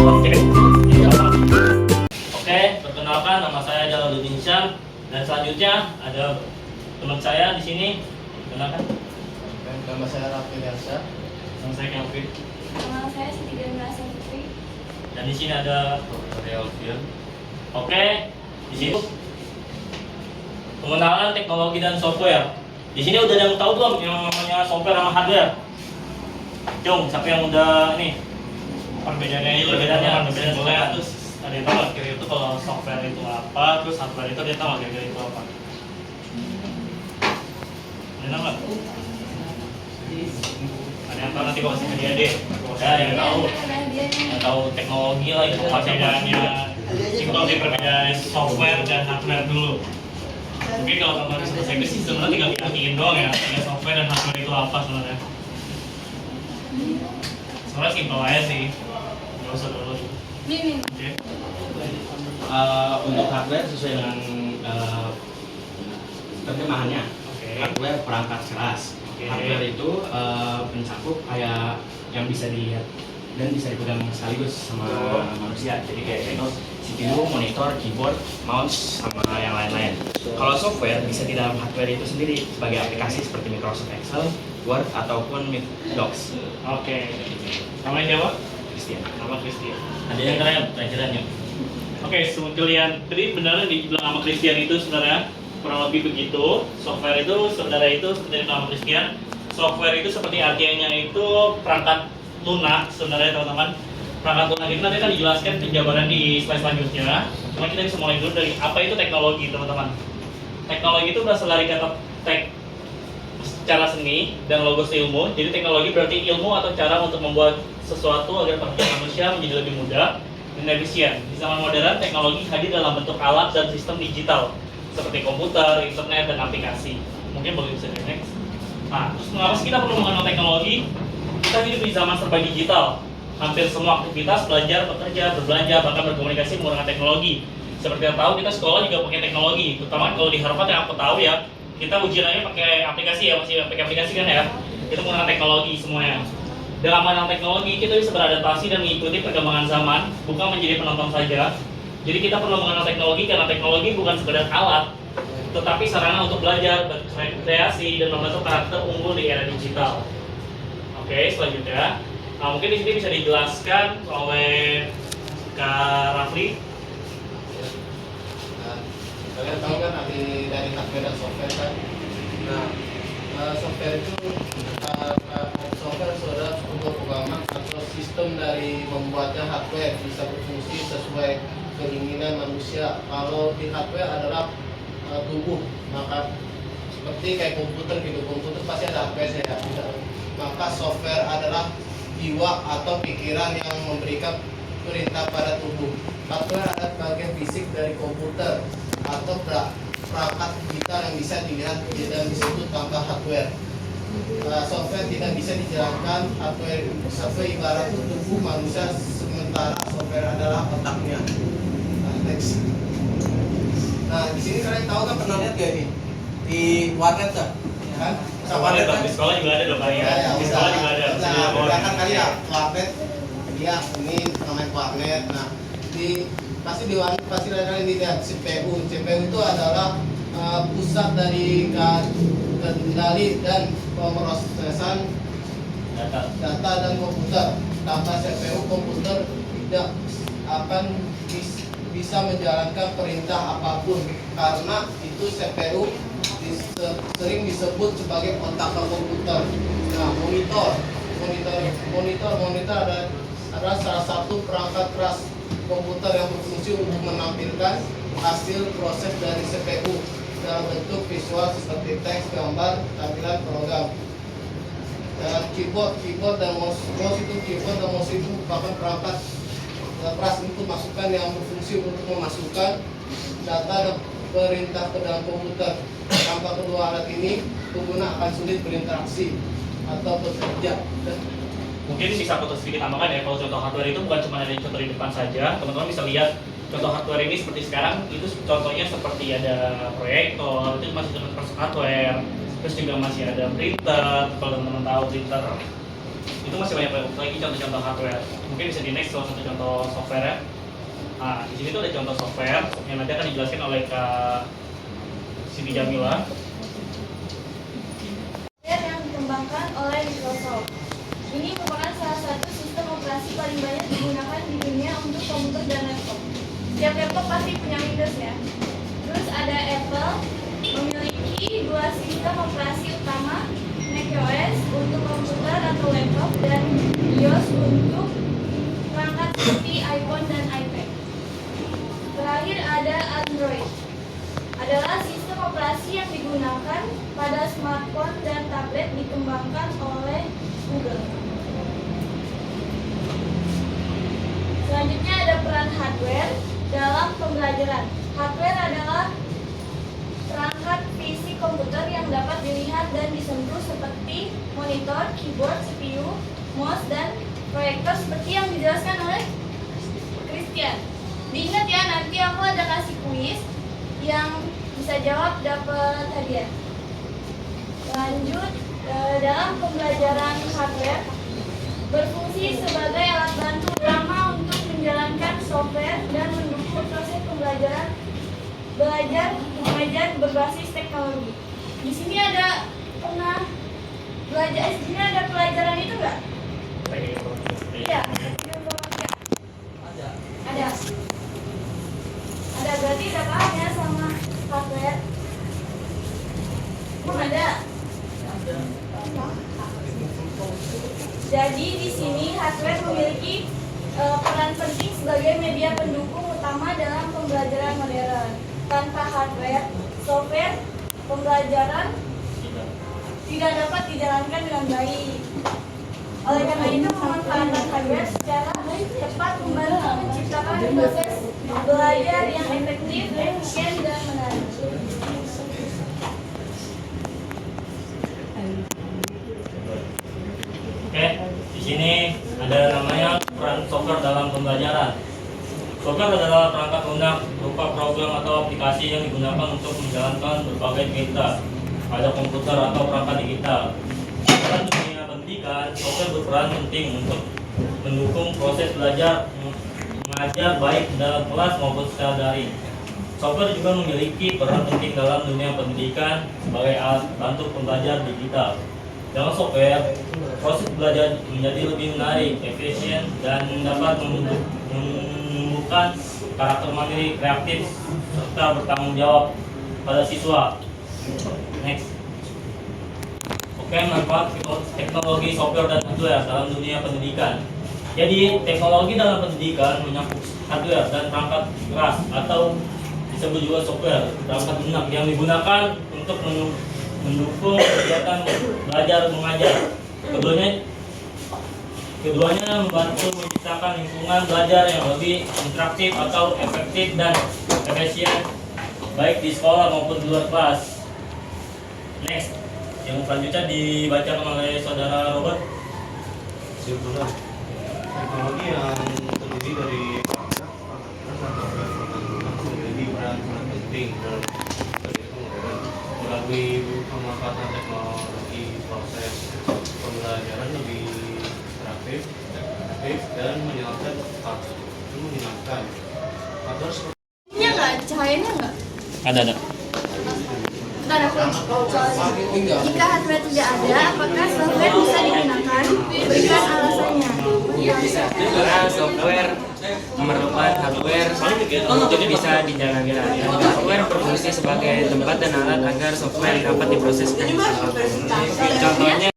Oke, perkenalkan nama saya Jalaluddin Syam dan selanjutnya ada teman saya di sini. Perkenalkan. Nama saya Raffi Darsa. Nama saya Kelvin. Nama saya Siti Gandra Putri. Dan di sini ada Dr. Elvin. Oke, di sini pengenalan teknologi dan software. Di sini udah ada yang tahu belum yang namanya software sama hardware? Jom, siapa yang udah ini? Perbedaannya software terus ada yang tahu nggak kira itu kalau software itu apa, terus hardware itu dia tahu nggak kira itu apa? Ada yang tahu nggak? Ada yang tahu nanti kalau kasih ke dia deh. Ada yang tahu, yang tahu teknologi lah itu perbedaannya. Simpel sih perbedaan software dan hardware dulu. Mungkin kalau kamu harus selesai ke sistem nanti tinggal diartiin doang ya, ada software dan hardware itu apa sebenarnya. Sebenarnya simpel aja sih, nggak usah dulu. Oke. Untuk hardware sesuai dengan terjemahannya. Hardware perangkat keras. Hardware itu mencakup kayak yang bisa dilihat dan bisa dipegang sekaligus sama manusia. Jadi kayak CPU, monitor, keyboard, mouse, sama yang lain-lain. Kalau software bisa di dalam hardware itu sendiri sebagai aplikasi seperti Microsoft Excel, Word, ataupun Docs. Oke. Namanya siapa? Christian. Nama Christian. Ada yang keren pelajarannya. Oke, kalian tadi benar dibilang sama Christian itu sebenarnya kurang lebih begitu. Software itu sebenarnya itu seperti nama Christian. Software itu seperti artinya itu perangkat lunak sebenarnya teman-teman. Perangkat lunak itu nanti akan dijelaskan penjabaran di slide selanjutnya. Cuma kita bisa mulai dulu dari apa itu teknologi teman-teman. Teknologi itu berasal dari kata tek secara seni dan logos ilmu. Jadi teknologi berarti ilmu atau cara untuk membuat sesuatu agar pekerjaan manusia menjadi lebih mudah dan efisien. Di zaman modern, teknologi hadir dalam bentuk alat dan sistem digital seperti komputer, internet, dan aplikasi. Mungkin boleh bisa di next. Nah, terus mengapa sih kita perlu mengenal teknologi? Kita hidup di zaman serba digital. Hampir semua aktivitas, belajar, bekerja, berbelanja, bahkan berkomunikasi menggunakan teknologi. Seperti yang tahu, kita sekolah juga pakai teknologi. Terutama kalau di Harvard yang aku tahu ya, kita ujiannya pakai aplikasi ya, masih pakai aplikasi kan ya. Itu menggunakan teknologi semuanya. Dalam mengenal teknologi, kita bisa beradaptasi dan mengikuti perkembangan zaman, bukan menjadi penonton saja. Jadi kita perlu mengenal teknologi karena teknologi bukan sekedar alat, tetapi sarana untuk belajar, berkreasi, dan membentuk karakter unggul di era digital. Oke, selanjutnya. Nah, mungkin di sini bisa dijelaskan oleh Kak Rafli. Nah, kalian tahu kan arti dari hardware dan software kan? Nah, software itu software adalah sebuah pengembangan atau sistem dari membuatnya hardware bisa berfungsi sesuai keinginan manusia. Kalau di hardware adalah tubuh, maka seperti kayak komputer gitu, komputer pasti ada hardware ya. Maka software adalah jiwa atau pikiran yang memberikan perintah pada tubuh. Hardware adalah bagian fisik dari komputer atau perangkat digital yang bisa dilihat dan disebut tanpa hardware. Software tidak bisa dijalankan. Hardware ibarat tubuh manusia, sementara software adalah otaknya. Nah, next. Nah, di sini kalian tahu kan, pernah lihat gak ini di warnet kan? Ya kan? Warnet di sekolah juga ada dong Pak ya. Di sekolah juga ada. Nah, kan kali ya warnet dia ini namanya warnet. Nah, pasti di warnet pasti kalian lihat CPU. CPU itu adalah pusat dari kendali dan pemrosesan data dan komputer. Tanpa CPU, komputer tidak akan bisa menjalankan perintah apapun, karena itu CPU sering disebut sebagai otak komputer. Nah, monitor adalah salah satu perangkat keras komputer yang berfungsi untuk menampilkan hasil proses dari CPU dalam bentuk visual seperti teks, gambar, tampilan program. Dan keyboard dan mouse itu merupakan perangkat keras untuk masukan yang berfungsi untuk memasukkan data dan perintah ke dalam komputer. Tanpa kedua alat ini, pengguna akan sulit berinteraksi atau bekerja. Mungkin bisa foto sedikit tambahkan ya, kalau contoh hardware itu bukan cuma ada contoh di depan saja. Teman-teman bisa lihat contoh hardware ini seperti sekarang, itu contohnya seperti ada proyektor, itu masih termasuk hardware. Terus juga masih ada printer, kalau teman-teman tahu printer itu masih banyak lagi contoh-contoh hardware. Mungkin bisa di next salah satu contoh software ya. Nah, di sini tuh ada contoh software yang nanti akan dijelaskan oleh Kak Siti Jamila. Yang dikembangkan oleh Microsoft. Ini merupakan salah satu sistem operasi paling banyak digunakan di dunia untuk komputer dan laptop. Setiap laptop pasti punya Windows ya. Terus ada Apple, memiliki dua sistem operasi utama, macOS untuk komputer atau laptop dan iOS untuk perangkat seperti iPhone dan iPad. Terakhir ada Android, adalah sistem operasi yang digunakan pada smartphone dan tablet dikembangkan oleh Google. Selanjutnya ada peran hardware dalam pembelajaran. Hardware adalah perangkat fisik komputer yang dapat dilihat dan disentuh seperti monitor, keyboard, CPU, mouse, dan proyektor seperti yang dijelaskan oleh Christian. Diingat ya, nanti aku ada kasih kuis yang bisa jawab dapat hadiah. Lanjut, dalam pembelajaran hardware berfungsi sebagai alat bantu utama untuk menjalankan software dan mendukung proses pembelajaran mengajar berbasis teknologi. Di sini ada di sini ada pelajaran itu enggak? Iya. Ada berarti udah paham ya sama hardware. Ada. Jadi di sini hardware memiliki peran penting sebagai media pendukung utama dalam pembelajaran modern. Tanpa hardware, software pembelajaran tidak dapat dijalankan dengan baik. Oleh karena itu, pemanfaatan hardware secara tepat membantu menciptakan proses belajar yang efektif, efisien, dan menarik. Oke, di sini ada namanya peran software dalam pembelajaran. Software adalah perangkat lunak berupa program atau aplikasi yang digunakan untuk menjalankan berbagai perintah pada komputer atau perangkat digital. Dalam dunia pendidikan, software berperan penting untuk mendukung proses belajar mengajar baik dalam kelas maupun secara daring. Software juga memiliki peran penting dalam dunia pendidikan sebagai alat bantu pembelajar digital. Dengan software, proses belajar menjadi lebih menarik, efisien, dan dapat menumbuhkan karakter mandiri, kreatif, serta bertanggung jawab pada siswa. Next. Oke, manfaat teknologi software dan hardware dalam dunia pendidikan. Jadi, teknologi dalam pendidikan menyangkut hardware dan perangkat keras atau disebut juga software, perangkat lunak yang digunakan untuk mendukung kegiatan belajar mengajar. Keduanya membantu menciptakan lingkungan belajar yang lebih interaktif atau efektif dan efisien baik di sekolah maupun di luar kelas. Next, yang selanjutnya dibacakan oleh saudara Robert. Kesimpulan, teknologi yang terdiri dari memiliki peran penting dalam melalui pemanfaatan teknologi proses pembelajaran lebih interaktif, efektif, dan menyenangkan. Atau Ini enggak, cahayanya enggak? Ada. Bentar aku soalnya. Jika hardware tidak ada, apakah software bisa digunakan? Berikan alasannya. Karena software memerlukan hardware untuk bisa dijalankan. Software berfungsi sebagai tempat dan alat agar software dapat diproses. Contohnya